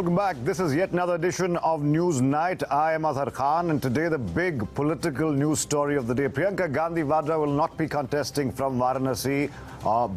Welcome back. This is yet another edition of News Night. I am Azhar Khan, and today the big political news story of the day. Priyanka Gandhi Vadra will not be contesting from Varanasi.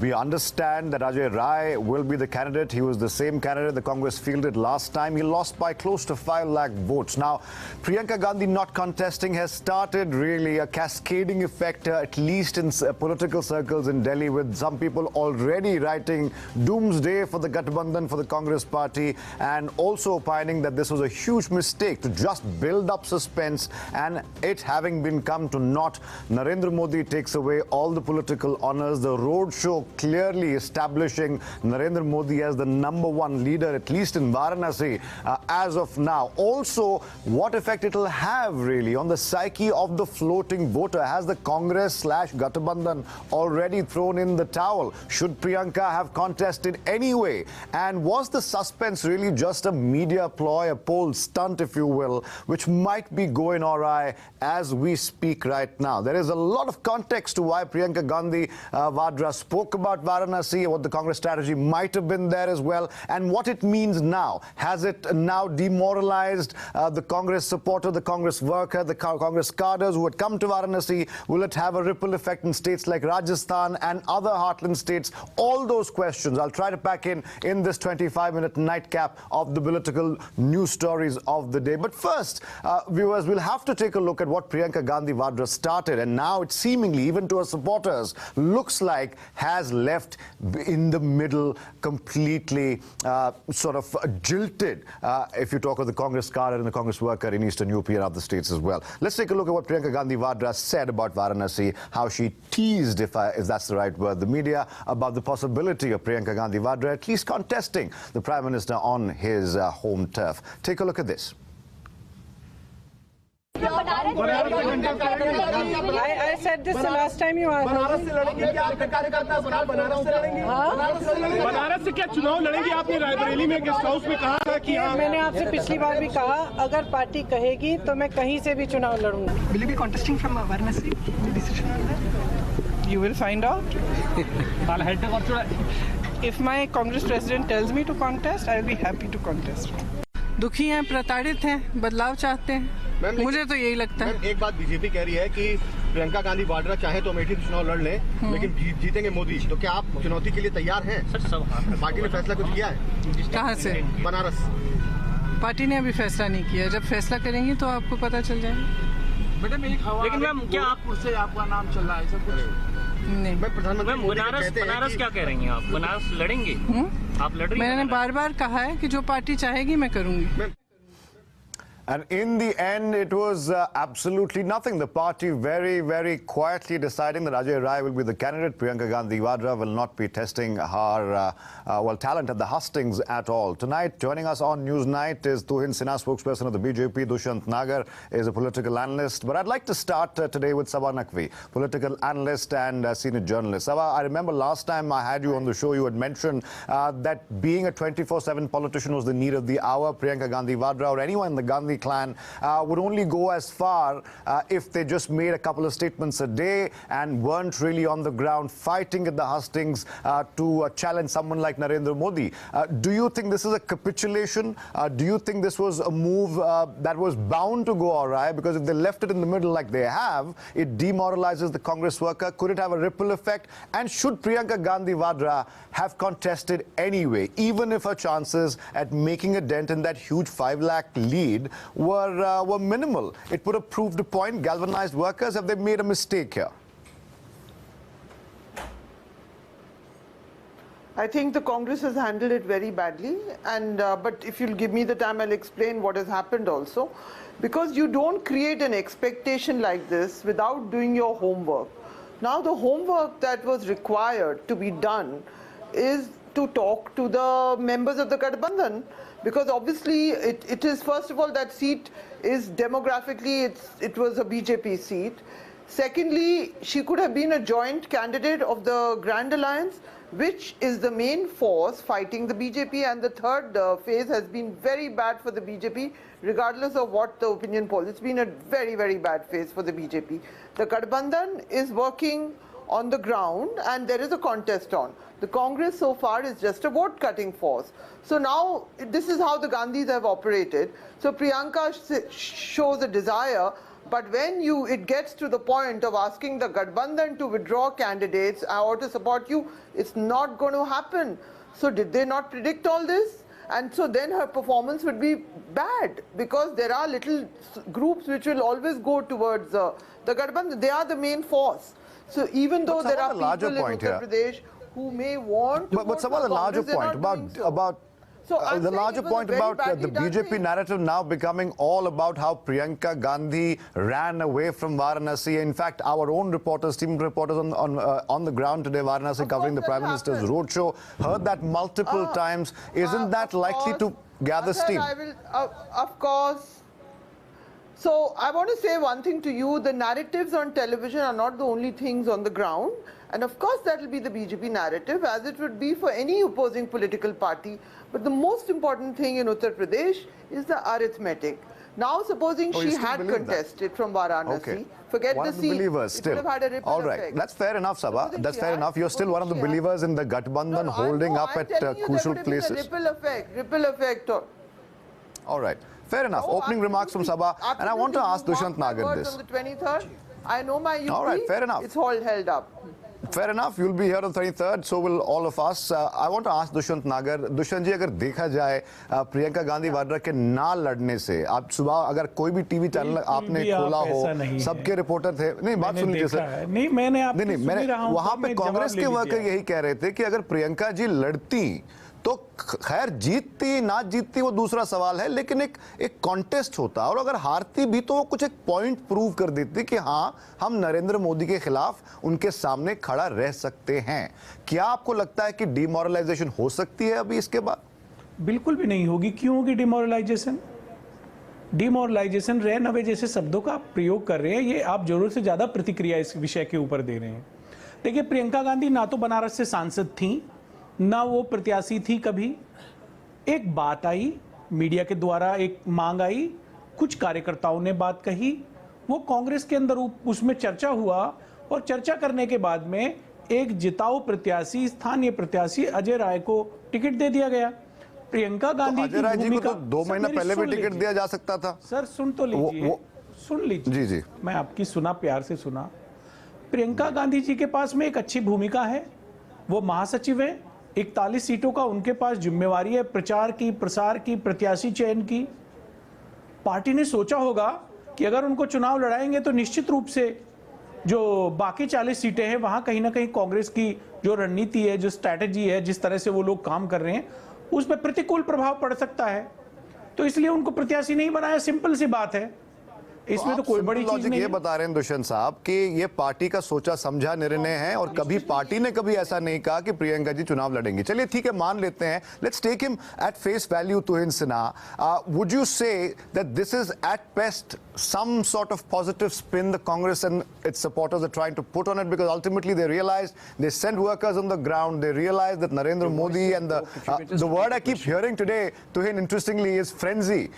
We understand that Ajay Rai will be the candidate. He was the same candidate the Congress fielded last time. He lost by close to 5 lakh votes. Now, Priyanka Gandhi not contesting has started really a cascading effect, at least in political circles in Delhi, with some people already writing doomsday for the Gathbandhan, for the Congress party, and also opining that this was a huge mistake to just build up suspense, and it having been come to naught. Narendra Modi takes away all the political honors. The road show clearly establishing Narendra Modi as the #1 leader, at least in Varanasi, as of now. Also, what effect it will have really on the psyche of the floating voter? Has the Congress/Gathbandhan already thrown in the towel? Should Priyanka have contested anyway? And was the suspense really just a media ploy, a poll stunt, if you will, which might be going awry as we speak right now? There is a lot of context to why Priyanka Gandhi Vadra spoke about Varanasi, what the Congress strategy might have been there as well, and what it means now. Has it now demoralized the Congress supporter, the Congress worker, the Congress cadres who had come to Varanasi? Will it have a ripple effect in states like Rajasthan and other heartland states? All those questions I'll try to pack in this 25-minute nightcap of the political news stories of the day. But first, viewers, we'll have to take a look at what Priyanka Gandhi Vadra started, and now it seemingly, even to her supporters, looks like has left in the middle, completely sort of jilted, if you talk of the Congress cadre and the Congress worker in Eastern UP and other states as well. Let's take a look at what Priyanka Gandhi Vadra said about Varanasi, how she teased, if that's the right word, the media about the possibility of Priyanka Gandhi Vadra at least contesting the Prime Minister on his home turf. Take a look at this. I said this the last time you asked. Banaras से क्या चुनाव लड़ेंगे? आपने रायबरेली में guest house में कहा था कि मैंने आपसे पिछली बार भी कहा, अगर पार्टी कहेगी तो मैं कहीं से भी चुनाव लड़ूंगी. Will you be contesting from Varanasi? Any decision on that? You will find out. If my Congress president tells me to contest, I will be happy to contest. दुखी हैं, प्रताड़ित हैं, बदलाव चाहते हैं. मुझे तो यही लगता है. एक बात बीजेपी कह रही है कि प्रियंका गांधी वाड्रा चाहे तो अमेठी से चुनाव लड़ ले, लेकिन जीतेंगे मोदी. तो क्या आप चुनौती के लिए तैयार हैं? पार्टी ने फैसला कुछ किया है? कहाँ से? बनारस. पार्टी ने अभी फैसला नहीं किया. जब फैसला करेंगी तो आपको पता चल जाएगा. लेकिन मैम क्या आपको से आपका नाम चल रहा है सब कुछ? नहीं. बनारस क्या कह रही हैं आप? बनारस लड़ेंगे? आप लड़ रही हैं? मैंने बार-बार कहा है कि जो पार्टी चाहेगी मैं करूंगी. And in the end, it was absolutely nothing. The party very, very quietly deciding that Ajay Rai will be the candidate. Priyanka Gandhi Vadra will not be testing her talent at the hustings at all. Tonight, joining us on News Night is Tuhin Sinha, spokesperson of the BJP. Dushyant Nagar is a political analyst. But I'd like to start today with Sabha Naqvi, political analyst and senior journalist. Sabha, I remember last time I had you on the show, you had mentioned that being a 24/7 politician was the need of the hour. Priyanka Gandhi Vadra or anyone in the Gandhi clan would only go as far if they just made a couple of statements a day and weren't really on the ground fighting at the hustings to challenge someone like Narendra Modi. Do you think this is a capitulation? Do you think this was a move that was bound to go awry? Because if they left it in the middle like they have, it demoralizes the Congress worker. Could it have a ripple effect? And should Priyanka Gandhi Vadra have contested anyway, even if her chances at making a dent in that huge 5 lakh lead were minimal? It would have proved a point, galvanized workers. Have they made a mistake here? I think the Congress has handled it very badly, and but if you'll give me the time, I'll explain what has happened also. Because you don't create an expectation like this without doing your homework. Now the homework that was required to be done is to talk to the members of the Gathbandhan, because obviously it is, first of all, that seat is demographically, it was a BJP seat. Secondly, she could have been a joint candidate of the Grand Alliance, which is the main force fighting the BJP, and the third phase has been very bad for the BJP, regardless of what the opinion polls. It's been a very, very bad phase for the BJP. The Gathbandhan is working on the ground and there is a contest on. The Congress so far is just a vote-cutting force. So now this is how the Gandhis have operated. So Priyanka shows a desire, but when it gets to the point of asking the Gadbandhan to withdraw candidates or to support you, it's not going to happen. So did they not predict all this? And so then her performance would be bad, because there are little groups which will always go towards the Gadbandhan. They are the main force. So even though there are people in Uttar Pradesh who may want to but some of the larger point about the larger point about the BJP narrative now becoming all about how Priyanka Gandhi ran away from Varanasi. In fact, our own reporters, team reporters on the ground today, Varanasi, covering the Prime Minister's roadshow, heard that multiple times. Isn't that likely to gather steam? I will, of course. So I want to say one thing to you. The narratives on television are not the only things on the ground. And of course that will be the BJP narrative, as it would be for any opposing political party. But the most important thing in Uttar Pradesh is the arithmetic. Now supposing she had contested from Varanasi, forget the seat, believers it would have had a ripple all right, effect. that's fair enough, Sabha. That's fair enough. You're still one of the believers in the Gadbandhan holding up at crucial places. Ripple effect. All right, fair enough. Opening remarks from Sabha. And I want to ask Dushyant Nagar this. On the 23rd, I know my UP, all right, fair enough. It's all held up. Fair enough. You'll be here on 23rd. So will all of us. I want to ask Dushyant Nagar. Dushyant जी, अगर देखा जाए प्रियंका गांधी वाड्रा के ना लड़ने से, आप सुबह अगर कोई भी टीवी चैनल आपने खोला हो, सबके रिपोर्टर थे, नहीं बात सुन लीजिए सर, नहीं मैंने वहां पे कांग्रेस के वर्कर यही कह रहे थे कि अगर प्रियंका जी लड़ती तो खैर जीतती ना जीतती वो दूसरा सवाल है, लेकिन एक कॉन्टेस्ट होता और अगर हारती भी तो वो कुछ एक पॉइंट प्रूव कर देती कि हाँ हम नरेंद्र मोदी के खिलाफ उनके सामने खड़ा रह सकते हैं। क्या आपको लगता है कि डिमोरलाइजेशन हो सकती है अभी इसके बाद? बिल्कुल भी नहीं होगी। क्यों होगी डिमोरलाइजेशन? डिमोरलाइजेशन रह नवे जैसे शब्दों का आप प्रयोग कर रहे हैं, ये आप जरूरत से ज्यादा प्रतिक्रिया इस विषय के ऊपर दे रहे हैं। देखिए, प्रियंका गांधी ना तो बनारस से सांसद थी, ना वो प्रत्याशी थी कभी। एक बात आई मीडिया के द्वारा, एक मांग आई, कुछ कार्यकर्ताओं ने बात कही, वो कांग्रेस के अंदर उसमें चर्चा हुआ और चर्चा करने के बाद में एक जिताऊ प्रत्याशी, स्थानीय प्रत्याशी अजय राय को टिकट दे दिया गया। प्रियंका गांधी अजय राय जी को तो 2 महीना पहले भी टिकट दिया जा सकता था। सर सुन तो लीजिए, सुन लीजिए। जी, मैं आपकी सुना, प्यार से सुना। प्रियंका गांधी जी के पास में एक अच्छी भूमिका है, वो महासचिव है, 41 सीटों का उनके पास जिम्मेवारी है, प्रचार की, प्रसार की, प्रत्याशी चयन की। पार्टी ने सोचा होगा कि अगर उनको चुनाव लड़ाएंगे तो निश्चित रूप से जो बाकी 40 सीटें हैं वहां कहीं ना कहीं कांग्रेस की जो रणनीति है, जो स्ट्रैटेजी है, जिस तरह से वो लोग काम कर रहे हैं, उस पर प्रतिकूल प्रभाव पड़ सकता है, तो इसलिए उनको प्रत्याशी नहीं बनाया। सिंपल सी बात है, इसमें तो कोई बड़ी चीज नहीं। ये बता रहे हैं दुष्यंत साहब कि ये पार्टी का सोचा समझा निर्णय है और कभी पार्टी ने कभी ऐसा नहीं कहा कि प्रियंका जी चुनाव लड़ेंगी। चलिए ठीक है, मान लेते हैं, let's take him at face value. Tuhin Sinha, would you say that this is at best some sort of positive spin the Congress and its supporters are trying to put on it, because ultimately they realized, they sent workers on the ground, they realized that Narendra Modi and the word I keep hearing today, Tuhin, interestingly, is frenzy.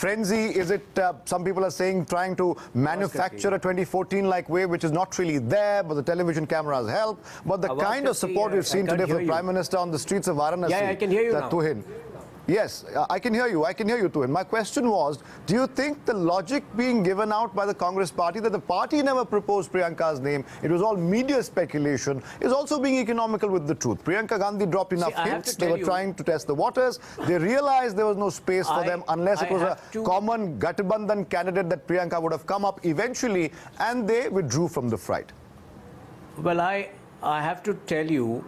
Frenzy, is it, some people are saying, trying to manufacture a 2014-like wave, which is not really there, but the television cameras help. But the kind of support we've seen today for the Prime Minister on the streets of Varanasi. Yeah, I can hear you now. Tuhin. Yes, I can hear you. I can hear you too. And my question was, do you think the logic being given out by the Congress party that the party never proposed Priyanka's name, it was all media speculation, is also being economical with the truth? Priyanka Gandhi dropped enough hints. They were trying to test the waters. They realized there was no space for them unless it was a common Gadbandhan candidate that Priyanka would have come up eventually, and they withdrew from the fight. Well, I have to tell you,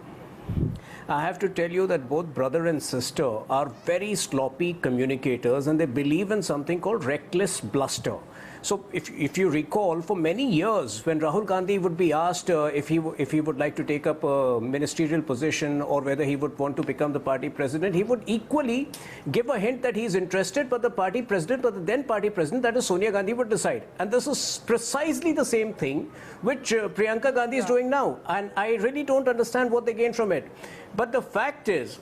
that both brother and sister are very sloppy communicators, and they believe in something called reckless bluster. So if you recall, for many years, when Rahul Gandhi would be asked if he would like to take up a ministerial position or whether he would want to become the party president, he would equally give a hint that he's interested, but the party president, or the then party president, that is Sonia Gandhi, would decide. And this is precisely the same thing which Priyanka Gandhi is doing now. And I really don't understand what they gain from it. But the fact is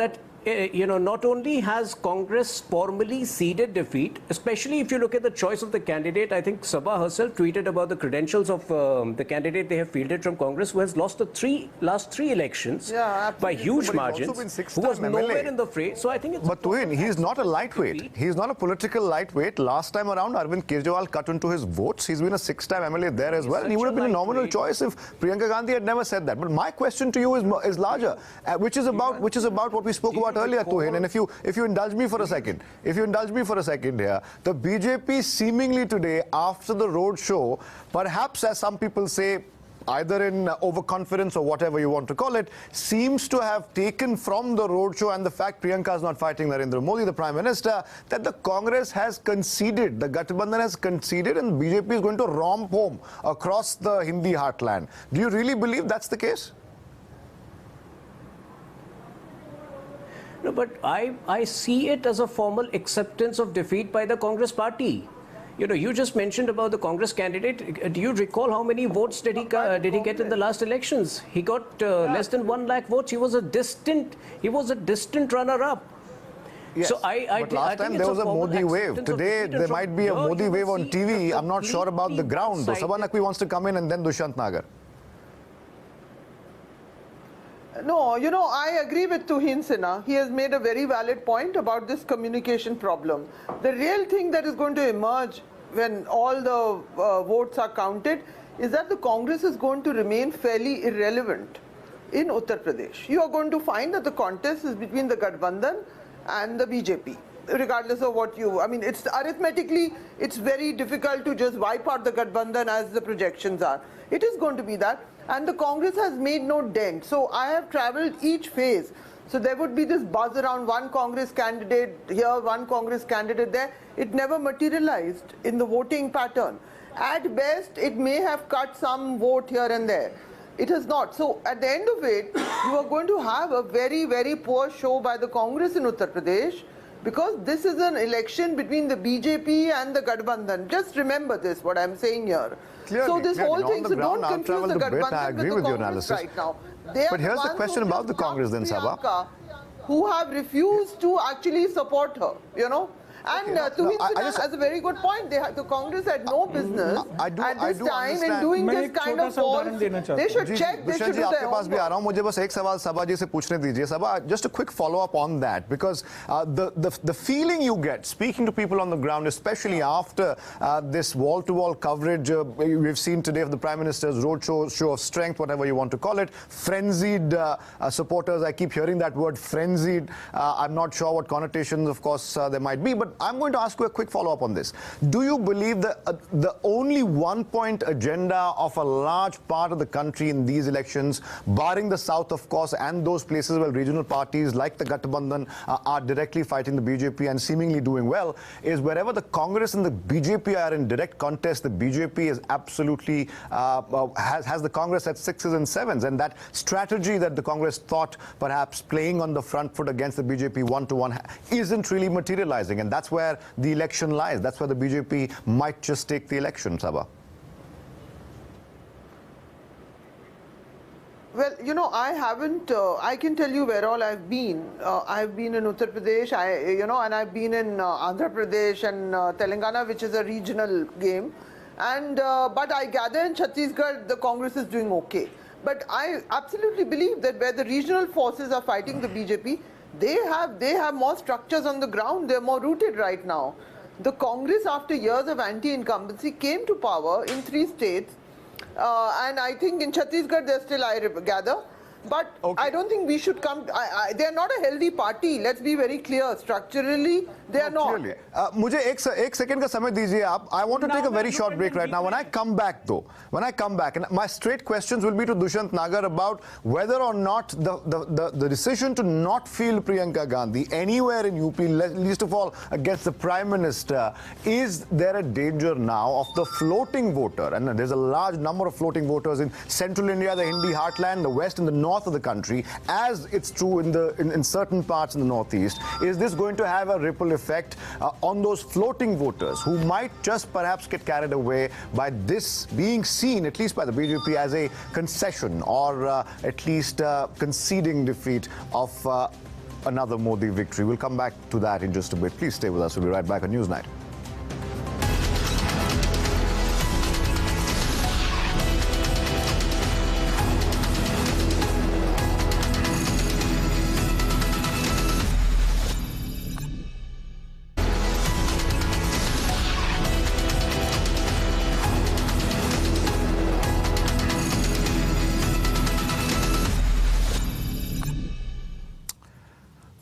that not only has Congress formally ceded defeat, especially if you look at the choice of the candidate, I think Sabha herself tweeted about the credentials of the candidate they have fielded from Congress, who has lost the last three elections by huge margins, who was nowhere in the fray. So I think it's... But Tuhin, he's not a lightweight. He's not a political lightweight. Last time around, Arvind Kejriwal cut into his votes. He's been a 6-time MLA there as well. And he would have been a nominal choice if Priyanka Gandhi had never said that. But my question to you is larger, which is about what we spoke about earlier, Tuhin. And if you indulge me for a second, here, the BJP seemingly today, after the road show, perhaps as some people say, either in overconfidence or whatever you want to call it, seems to have taken from the roadshow and the fact Priyanka is not fighting Narendra Modi, the Prime Minister, that the Congress has conceded, the Gathbandhan has conceded, and BJP is going to romp home across the Hindi heartland. Do you really believe that's the case? No, but I see it as a formal acceptance of defeat by the Congress party. You just mentioned about the Congress candidate. Do you recall how many votes did he get in the last elections? He got less than 1 lakh votes. He was a distant runner-up. Yes, so but last time there was a Modi wave. Today there might be a Modi wave on TV. I'm not sure about the ground. Sabha Naqvi wants to come in, and then Dushyant Nagar. No, I agree with Tuhin Sinha. He has made a very valid point about this communication problem. The real thing that is going to emerge when all the votes are counted is that the Congress is going to remain fairly irrelevant in Uttar Pradesh. You are going to find that the contest is between the Gathbandhan and the BJP. Regardless of what it's arithmetically, it's very difficult to just wipe out the Gathbandhan as the projections are. It is going to be that. And the Congress has made no dent. So I have travelled each phase. So there would be this buzz around one Congress candidate here, one Congress candidate there. It never materialized in the voting pattern. At best, it may have cut some vote here and there. It has not. So at the end of it, you are going to have a very, very poor show by the Congress in Uttar Pradesh, because this is an election between the BJP and the Gathbandhan. Just remember this, what I'm saying here. Clearly, so this whole thing, so don't I've confuse the traveled a bit. I Gathbandhan agree with with the your Congress analysis. right now. But here's the question about the Congress then, Sabha. Who have refused to actually support her, And Tuhin Sinha has a very good point. The Congress had no business at this time in doing this kind of polls. They should check. They should do their homework. मुझे बस एक सवाल सभा जी से पूछने दीजिए. Sabha, just a quick follow-up on that, because the feeling you get speaking to people on the ground, especially after this wall-to-wall coverage we've seen today of the Prime Minister's roadshow, show of strength, whatever you want to call it, frenzied supporters. I keep hearing that word, frenzied. I'm not sure what connotations, of course, there might be, but I'm going to ask you a quick follow-up on this. Do you believe that the only one-point agenda of a large part of the country in these elections, barring the south, of course, and those places where regional parties like the Gathbandhan are directly fighting the BJP and seemingly doing well, is wherever the Congress and the BJP are in direct contest, the BJP is absolutely has the Congress at 6s and 7s, and that strategy that the Congress thought perhaps playing on the front foot against the BJP 1-to-1 isn't really materializing, and that's where the election lies. That's where the BJP might just take the election, Sabha. Well, I haven't, I can tell you where all I've been. I've been in Uttar Pradesh, and I've been in Andhra Pradesh and Telangana, which is a regional game. And, but I gather in Chhattisgarh, the Congress is doing okay. But I absolutely believe that where the regional forces are fighting the BJP, they have more structures on the ground. They're more rooted right now. The Congress, after years of anti-incumbency, came to power in 3 states. And I think in Chhattisgarh, they're still, I gather. But I don't think we should come. They are not a healthy party. Let's be very clear. Structurally, they are not. Clearly. मुझे एक second का समय दीजिए आप. I want to take a very short break right now. When I come back, and my straight questions will be to Dushyant Nagar about whether or not the decision to not field Priyanka Gandhi anywhere in UP, least of all against the Prime Minister, is there a danger now of the floating voter? And there's a large number of floating voters in central India, the Hindi heartland, the west and the north of the country, as it's true in certain parts in the northeast. Is this going to have a ripple effect on those floating voters who might just perhaps get carried away by this being seen, at least by the BJP, as a concession or at least conceding defeat of another Modi victory. We'll come back to that in just a bit. Please stay with us. We'll be right back on Newsnight.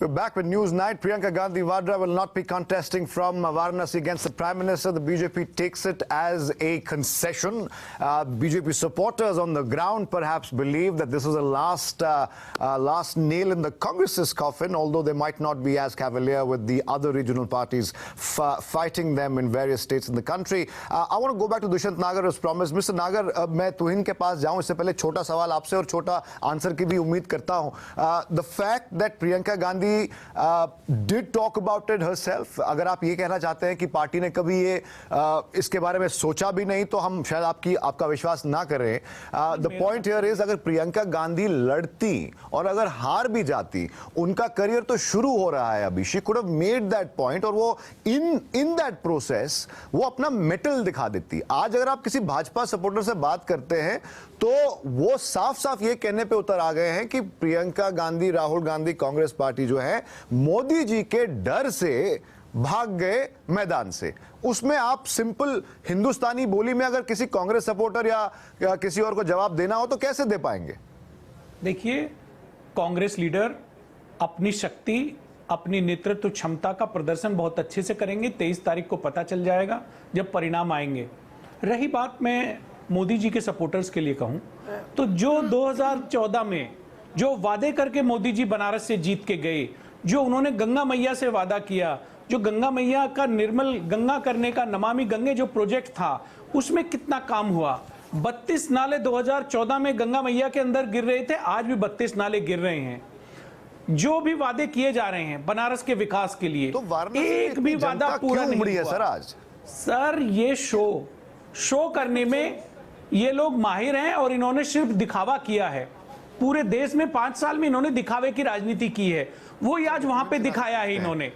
We're back with News Night. Priyanka Gandhi Vadra will not be contesting from Varanasi against the Prime Minister. The BJP takes it as a concession. BJP supporters on the ground perhaps believe that this is a last nail in the Congress's coffin, although they might not be as cavalier with the other regional parties fighting them in various states in the country. I want to go back to Dushyant Nagar as promised. Mr. Nagar, मैं तुहिन के पास जाऊं इससे पहले छोटा सवाल आपसे और छोटा आंसर की भी उम्मीद करता हूं. The fact that Priyanka Gandhi did talk about it herself, अगर आप ये कहना चाहते हैं कि पार्टी ने कभी ये इसके बारे में सोचा भी नहीं तो हम शायद आपका विश्वास ना करें. The point here is अगर प्रियंका गांधी लड़ती और अगर हार भी जाती, उनका करियर तो शुरू हो रहा है अभी. She could have made that point और वो in that process वो अपना मेटल दिखा देती. आज अगर आप किसी भाजपा सपोर्टर से बात करते हैं तो वो साफ साफ ये कहने पे उतर आ गए हैं कि प्रियंका गांधी, राहुल गांधी, कांग्रेस पार्टी जो है मोदी जी के डर से भाग गए मैदान से. उसमें आप सिंपल हिंदुस्तानी बोली में अगर किसी कांग्रेस सपोर्टर या किसी और को जवाब देना हो तो कैसे दे पाएंगे? देखिए, कांग्रेस लीडर अपनी शक्ति, अपनी नेतृत्व क्षमता का प्रदर्शन बहुत अच्छे से करेंगे. 23 तारीख को पता चल जाएगा जब परिणाम आएंगे. रही बात, मैं मोदी जी के सपोर्टर्स के लिए कहूं तो जो 2014 में जो वादे करके मोदी जी बनारस से जीत के गए, जो उन्होंने गंगा मैया से वादा किया, जो गंगा मैया का निर्मल गंगा करने का नमामि गंगे जो प्रोजेक्ट था, उसमें कितना काम हुआ. 32 नाले 2014 में गंगा मैया के अंदर गिर रहे थे, आज भी 32 नाले गिर रहे हैं. जो भी वादे किए जा रहे हैं बनारस के विकास के लिए, तो एक भी वादा पूरा नहीं हुआ. सर आज सर ये शो करने में ये लोग माहिर हैं और इन्होंने सिर्फ दिखावा किया है. पूरे देश में 5 साल में इन्होंने दिखावे की राजनीति की है, वो ही आज वहां पे दिखाया है इन्होंने.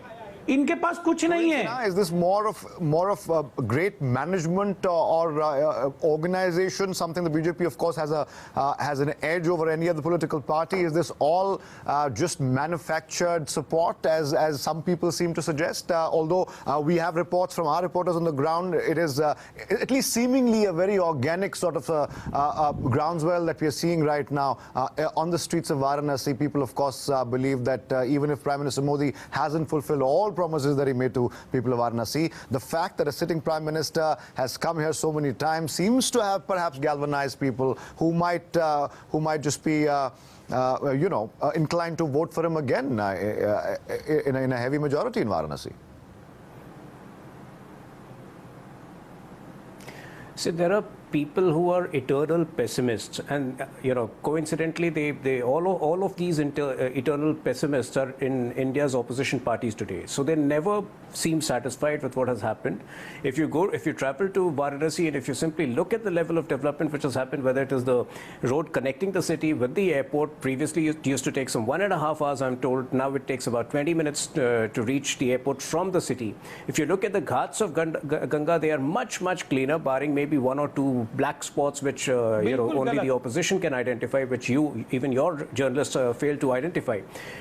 इनके पास कुछ नहीं है. Is this more of great management or organization? Something the BJP, of course, has an edge over any other political party. Is this all just manufactured support, as some people seem to suggest? Although we have reports from our reporters on the ground, it is at least seemingly a very organic sort of groundswell that we are seeing right now on the streets of Varanasi. People, of course, believe that even if Prime Minister Modi hasn't fulfilled all promises that he made to people of Varanasi, the fact that a sitting Prime Minister has come here so many times seems to have perhaps galvanized people who might just be inclined to vote for him again in a heavy majority in Varanasi. So there are people who are eternal pessimists, and coincidentally, they all of these eternal pessimists are in India's opposition parties today. So they never seem satisfied with what has happened. If you travel to Varanasi and if you simply look at the level of development which has happened, whether it is the road connecting the city with the airport, previously it used to take some 1.5 hours, I'm told. Now it takes about 20 minutes to reach the airport from the city. If you look at the ghats of Ganga, they are much cleaner, barring maybe 1 or 2 black spots which only the opposition can identify, which even your journalists fail to identify.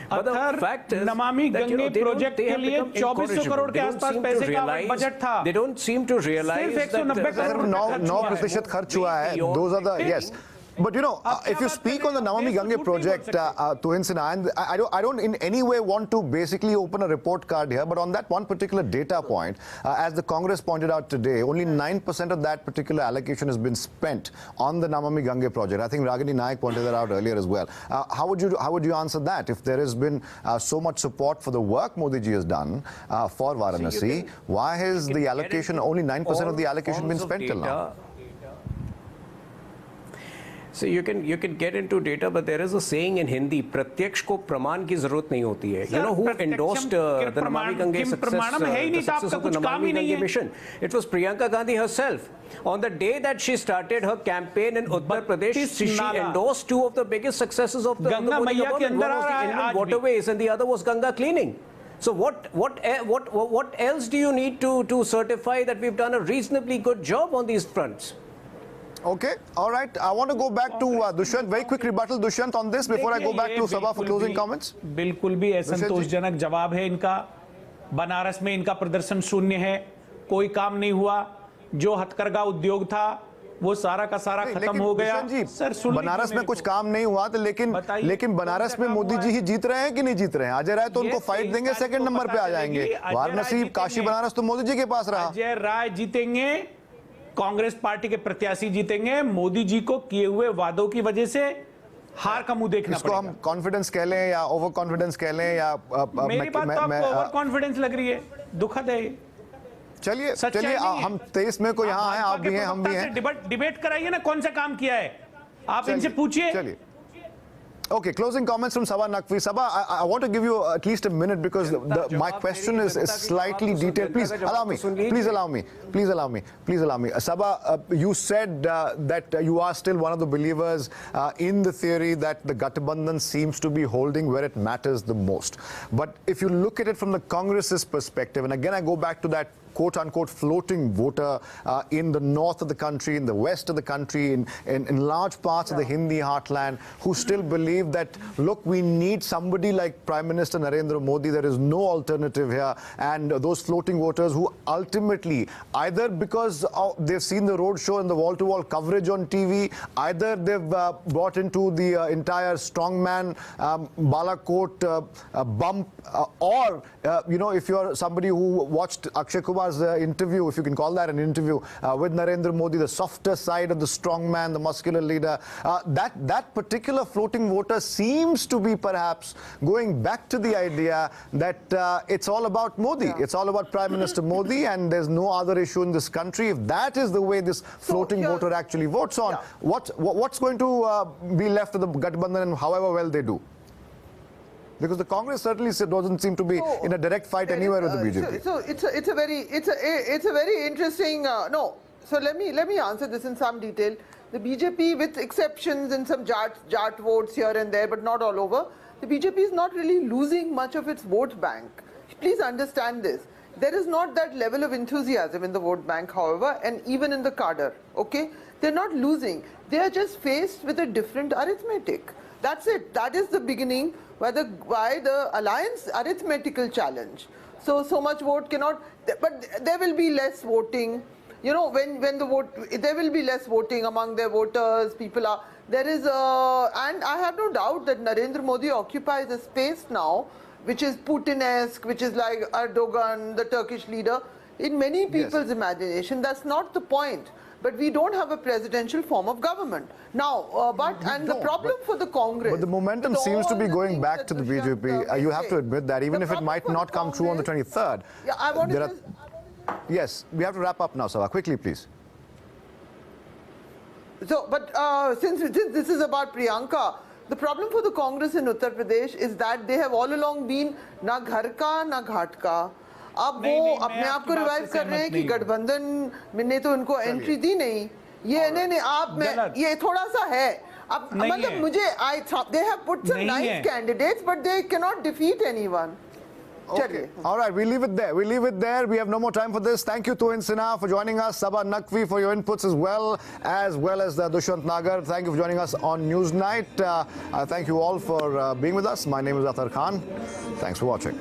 But the fact is Namami Gange project के लिए 2400 करोड़ के आसपास पैसे का budget था. They don't seem to realize सिर्फ 190 करोड़ 9% खर्च हुआ है. Those are the yes. But if you speak on the Namami Gange project, Tuhin Sinha, and I don't in any way want to basically open a report card here, but on that one particular data point, as the Congress pointed out today, only 9% of that particular allocation has been spent on the Namami Gange project. I think Ragini Naik pointed that out earlier as well. How would you answer that? If there has been so much support for the work Modi ji has done for Varanasi, why has the allocation, only 9% of the allocation been spent till now? So you can get into data, but there is a saying in Hindi, pratyaksh ko praman ki zarurat nahi hoti hai. You know who endorsed the Namami Gange success of the Namami Gange mission? It was Priyanka Gandhi herself. On the day that she started her campaign in Uttar Pradesh, she endorsed two of the biggest successes of the Modi government. One was the inland waterways and the other was Ganga cleaning. So what else do you need to certify that we've done a reasonably good job on these fronts? Okay, all right. I want to go back to Dushyant. Very quick rebuttal, Dushyant, on this before I go back to Sabha for closing comments. बिल्कुल भी असंतोषजनक जवाब है इनका। बनारस में इनका प्रदर्शन शून्य है, कोई काम नहीं हुआ, जो हथकरघा उद्योग था वो सारा का सारा खत्म हो गया। सर, बनारस में कुछ काम नहीं हुआ तो लेकिन बनारस में मोदी जी ही जीत रहे हैं कि नहीं जीत रहे हैं? अजय राय तो उनको फाइट देंगे, सेकंड नंबर पे आ जाएंगे। वाराणसी, काशी, बनारस तो मोदी जी के पास रहा। अजय राय जीतेंगे, कांग्रेस पार्टी के प्रत्याशी जीतेंगे। मोदी जी को किए हुए वादों की वजह से हार का मुंह देखना पड़ेगा। इसको हम कॉन्फिडेंस कह लें या ओवर कॉन्फिडेंस कह लें या मेरी बात तो आपको ओवर कॉन्फिडेंस लग रही है, दुखद है। चलिए हम 23 मई को यहाँ आए, आप भी हैं, हम भी हैं। डिबेट कराइए ना, कौन सा काम किया है आप इनसे पूछिए। चलिए, okay, closing comments from Sabha Naqvi. Sabha, I want to give you at least a minute because my question is slightly detailed. Please allow me. Please allow me. Please allow me. Please allow me. Sabha, you said that you are still one of the believers in the theory that the Gathbandhan seems to be holding where it matters the most. But if you look at it from the Congress's perspective, and again I go back to that quote-unquote floating voter in the north of the country, in the west of the country, in large parts of the Hindi heartland, who still believe that, look, we need somebody like Prime Minister Narendra Modi. There is no alternative here. And those floating voters who ultimately, either because they've seen the roadshow and the wall-to-wall coverage on TV, either they've bought into the entire strongman Balakot bump, or, you know, if you're somebody who watched Akshay Kumar's interview, if you can call that an interview, with Narendra Modi, the softer side of the strongman, the muscular leader, that particular floating voter seems to be perhaps going back to the idea that it's all about Modi. It's all about Prime Minister Modi, and there's no other issue in this country. If that is the way this floating voter actually votes on, what's going to be left of the Gathbandhan, and however well they do? Because the Congress certainly doesn't seem to be in a direct fight anywhere with the BJP. So it's a very interesting no. So let me answer this in some detail. The BJP, with exceptions and some Jat votes here and there, but not all over, the BJP is not really losing much of its vote bank. Please understand this. There is not that level of enthusiasm in the vote bank, however, and even in the cadre. Okay, they're not losing. They are just faced with a different arithmetic. That's it. That is the beginning why the alliance arithmetical challenge. So much vote cannot, but there will be less voting. You know, when the vote, there will be less voting among their voters. People are, there is a, and I have no doubt that Narendra Modi occupies a space now which is Putin-esque, which is like Erdogan, the Turkish leader, in many people's imagination. That's not the point. But we don't have a presidential form of government now. The problem for the Congress. But the momentum seems to be going back to the BJP. You have to admit that, even if it might not come true on the 23rd. Yeah, I want to. Yes, we have to wrap up now, Sabha. Quickly, please. So, but since this is about Priyanka, the problem for the Congress in Uttar Pradesh is that they have all along been na ghar ka na ghat ka. अब वो अपने आप को revive कर रहे हैं कि गठबंधन ने तो उनको एंट्री दी नहीं, ये नहीं आप में ये थोड़ा सा है अब मतलब मुझे they have put some nice candidates but they cannot defeat anyone. Okay. All right, we leave it there. We have no more time for this. Thank you, Tuhin Sinha, for joining us. Sabha Naqvi for your inputs as well as Dushyant Nagar. Thank you for joining us on Newsnight. Thank you all for being with us. My name is Athar Khan. Thanks for watching.